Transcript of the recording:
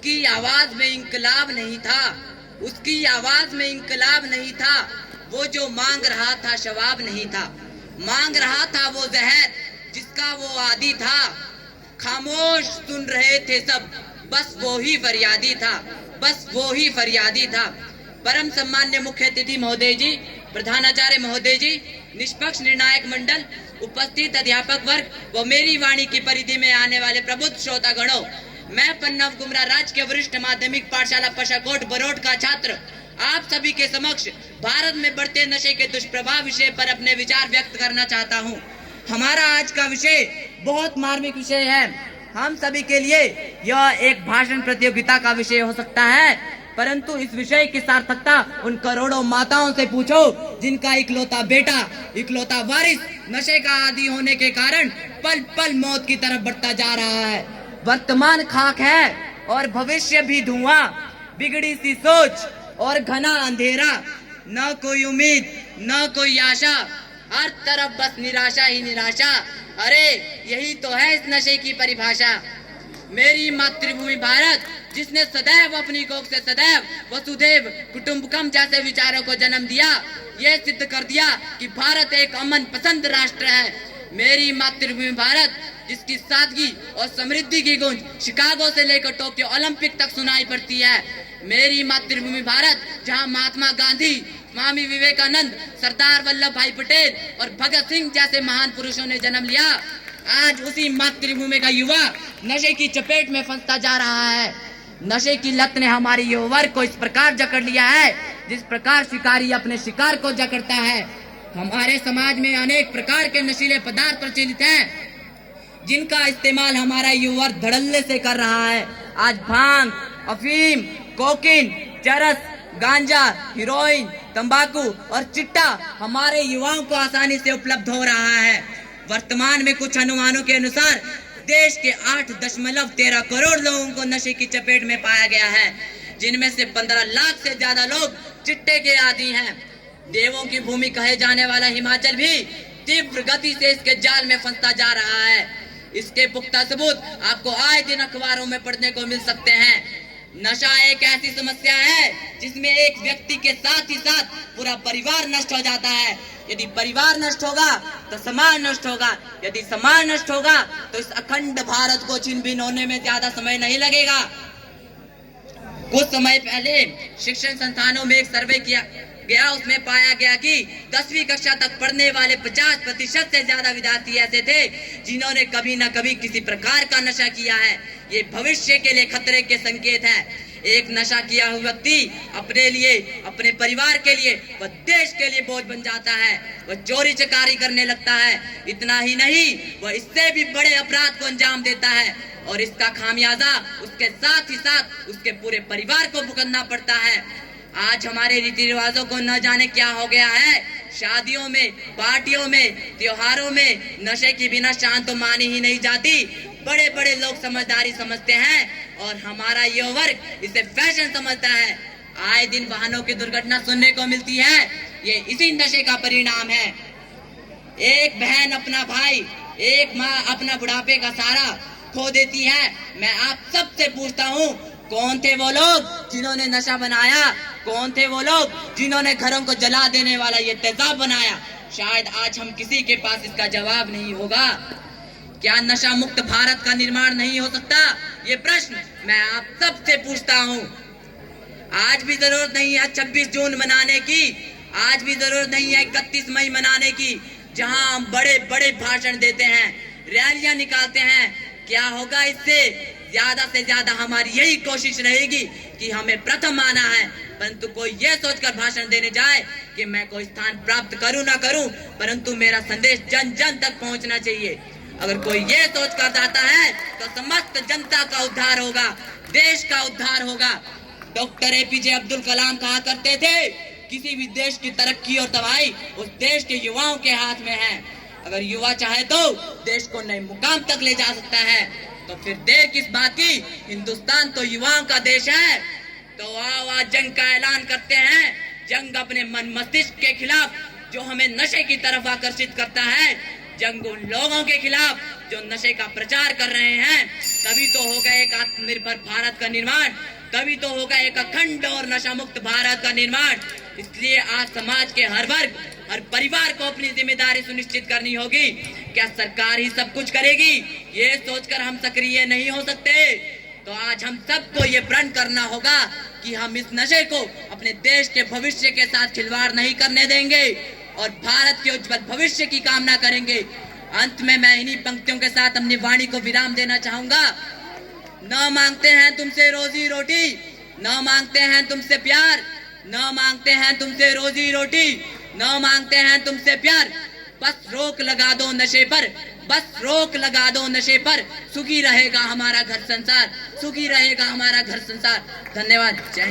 उसकी आवाज में इंकलाब नहीं था, उसकी आवाज में इंकलाब नहीं था। वो जो मांग रहा था शवाब नहीं था, मांग रहा था वो जहर जिसका वो आदी था। खामोश सुन रहे थे सब, बस वो ही फरियादी था, बस वो ही फरियादी था। परम सम्मान्य मुख्य अतिथि महोदय जी, प्रधानाचार्य महोदय जी, निष्पक्ष निर्णायक मंडल, उपस्थित अध्यापक वर्ग व मेरी वाणी की परिधि में आने वाले प्रबुद्ध श्रोतागणों, मैं पन्नव गुमरा राजकीय वरिष्ठ माध्यमिक पाठशाला पशाकोट बरोट का छात्र आप सभी के समक्ष भारत में बढ़ते नशे के दुष्प्रभाव विषय पर अपने विचार व्यक्त करना चाहता हूं। हमारा आज का विषय बहुत मार्मिक विषय है। हम सभी के लिए यह एक भाषण प्रतियोगिता का विषय हो सकता है, परंतु इस विषय की सार्थकता उन करोड़ों माताओं से पूछो जिनका इकलौता बेटा, इकलौता वारिस नशे का आदी होने के कारण पल पल मौत की तरफ बढ़ता जा रहा है। वर्तमान खाक है और भविष्य भी धुआं, बिगड़ी सी सोच और घना अंधेरा, न कोई उम्मीद न कोई आशा, हर तरफ बस निराशा ही निराशा। अरे यही तो है इस नशे की परिभाषा। मेरी मातृभूमि भारत, जिसने सदैव अपनी कोख से सदैव वसुधैव कुटुंबकम जैसे विचारों को जन्म दिया, ये सिद्ध कर दिया कि भारत एक अमन पसंद राष्ट्र है। मेरी मातृभूमि भारत, जिसकी सादगी और समृद्धि की गूंज शिकागो से लेकर टोक्यो ओलंपिक तक सुनाई पड़ती है। मेरी मातृभूमि भारत, जहां महात्मा गांधी, स्वामी विवेकानंद, सरदार वल्लभ भाई पटेल और भगत सिंह जैसे महान पुरुषों ने जन्म लिया। आज उसी मातृभूमि का युवा नशे की चपेट में फंसता जा रहा है। नशे की लत ने हमारे युवा वर्ग को इस प्रकार जकड़ लिया है जिस प्रकार शिकारी अपने शिकार को जकड़ता है। हमारे समाज में अनेक प्रकार के नशीले पदार्थ प्रचलित हैं, जिनका इस्तेमाल हमारा युवा वर्ग धड़ल्ले से कर रहा है। आज भांग, अफीम, कोकीन, चरस, गांजा, हीरोइन, तंबाकू और चिट्टा हमारे युवाओं को आसानी से उपलब्ध हो रहा है। वर्तमान में कुछ अनुमानों के अनुसार देश के 8.13 करोड़ लोगों को नशे की चपेट में पाया गया है, जिनमें से 15 लाख से ज्यादा लोग चिट्टे के आदी हैं। देवों की भूमि कहे जाने वाला हिमाचल भी तीव्र गति से इसके जाल में फंसता जा रहा है। इसके पुख्ता सबूत आपको आए दिन अखबारों में पढ़ने को मिल सकते हैं। नशा एक ऐसी समस्या है जिसमें एक व्यक्ति के साथ ही साथ पूरा परिवार नष्ट हो जाता है। यदि परिवार नष्ट होगा तो समाज नष्ट होगा, यदि समाज नष्ट होगा तो इस अखंड भारत को छिन्न भिन्न होने में ज्यादा समय नहीं लगेगा। कुछ समय पहले शिक्षण संस्थानों में एक सर्वे किया गया, उसमें पाया गया कि 10वीं कक्षा तक पढ़ने वाले 50% से ज्यादा विद्यार्थी ऐसे थे जिन्होंने कभी न कभी किसी प्रकार का नशा किया है। ये भविष्य के लिए खतरे के संकेत है। एक नशा किया हुआ व्यक्ति अपने लिए, अपने परिवार के लिए व देश के लिए बोझ बन जाता है। वह चोरी चकारी करने लगता है। इतना ही नहीं, वह इससे भी बड़े अपराध को अंजाम देता है और इसका खामियाजा उसके साथ ही साथ उसके पूरे परिवार को भुगतना पड़ता है। आज हमारे रीति रिवाजों को न जाने क्या हो गया है। शादियों में, पार्टियों में, त्योहारों में नशे की बिना शांत तो मानी ही नहीं जाती। बड़े बड़े लोग समझदारी समझते हैं और हमारा युवा वर्ग इसे फैशन समझता है। आए दिन वाहनों की दुर्घटना सुनने को मिलती है, ये इसी नशे का परिणाम है। एक बहन अपना भाई, एक माँ अपना बुढ़ापे का सहारा खो देती है। मैं आप सबसे पूछता हूँ, कौन थे वो लोग जिन्होंने नशा बनाया? कौन थे वो लोग जिन्होंने घरों को जला देने वाला ये तेजाब बनाया? शायद आज हम किसी के पास इसका जवाब नहीं होगा। क्या नशा मुक्त भारत का निर्माण नहीं हो सकता? ये प्रश्न मैं आप सबसे पूछता हूँ। आज भी जरूरत नहीं है 26 जून मनाने की, आज भी जरूरत नहीं है 31 मई मनाने की, जहां हम बड़े बड़े भाषण देते हैं, रैलियां निकालते हैं। क्या होगा इससे? ज्यादा से ज्यादा हमारी यही कोशिश रहेगी कि हमें प्रथम आना है, परंतु कोई ये सोचकर भाषण देने जाए कि मैं कोई स्थान प्राप्त करूं ना करूं, परंतु मेरा संदेश जन जन तक पहुंचना चाहिए। अगर कोई ये सोच कर जाता है तो समस्त जनता का उद्धार होगा, देश का उद्धार होगा। डॉक्टर एपीजे अब्दुल कलाम कहा करते थे, किसी भी देश की तरक्की और तबाही उस देश के युवाओं के हाथ में है। अगर युवा चाहे तो देश को नए मुकाम तक ले जा सकता है, तो फिर देर किस बात की? हिंदुस्तान तो युवाओं का देश है। तो आओ आज जंग का ऐलान करते हैं। जंग अपने मन मस्तिष्क के खिलाफ जो हमें नशे की तरफ आकर्षित करता है, जंग उन लोगों के खिलाफ जो नशे का प्रचार कर रहे हैं, तभी तो होगा एक आत्मनिर्भर भारत का निर्माण, तभी तो होगा एक अखंड और नशा मुक्त भारत का निर्माण। इसलिए आज समाज के हर वर्ग, हर परिवार को अपनी जिम्मेदारी सुनिश्चित करनी होगी। क्या सरकार ही सब कुछ करेगी, ये सोचकर हम सक्रिय नहीं हो सकते। तो आज हम सबको ये प्रण करना होगा कि हम इस नशे को अपने देश के भविष्य के साथ खिलवाड़ नहीं करने देंगे और भारत के उज्जवल भविष्य की कामना करेंगे। अंत में मैं इन्हीं पंक्तियों के साथ अपनी वाणी को विराम देना चाहूंगा। न मांगते हैं तुमसे रोजी रोटी, न मांगते हैं तुमसे प्यार, न मांगते हैं तुमसे रोजी रोटी, न मांगते हैं तुमसे प्यार। बस रोक लगा दो नशे पर, बस रोक लगा दो नशे पर। सुखी रहेगा हमारा घर संसार, सुखी रहेगा हमारा घर संसार। धन्यवाद। जय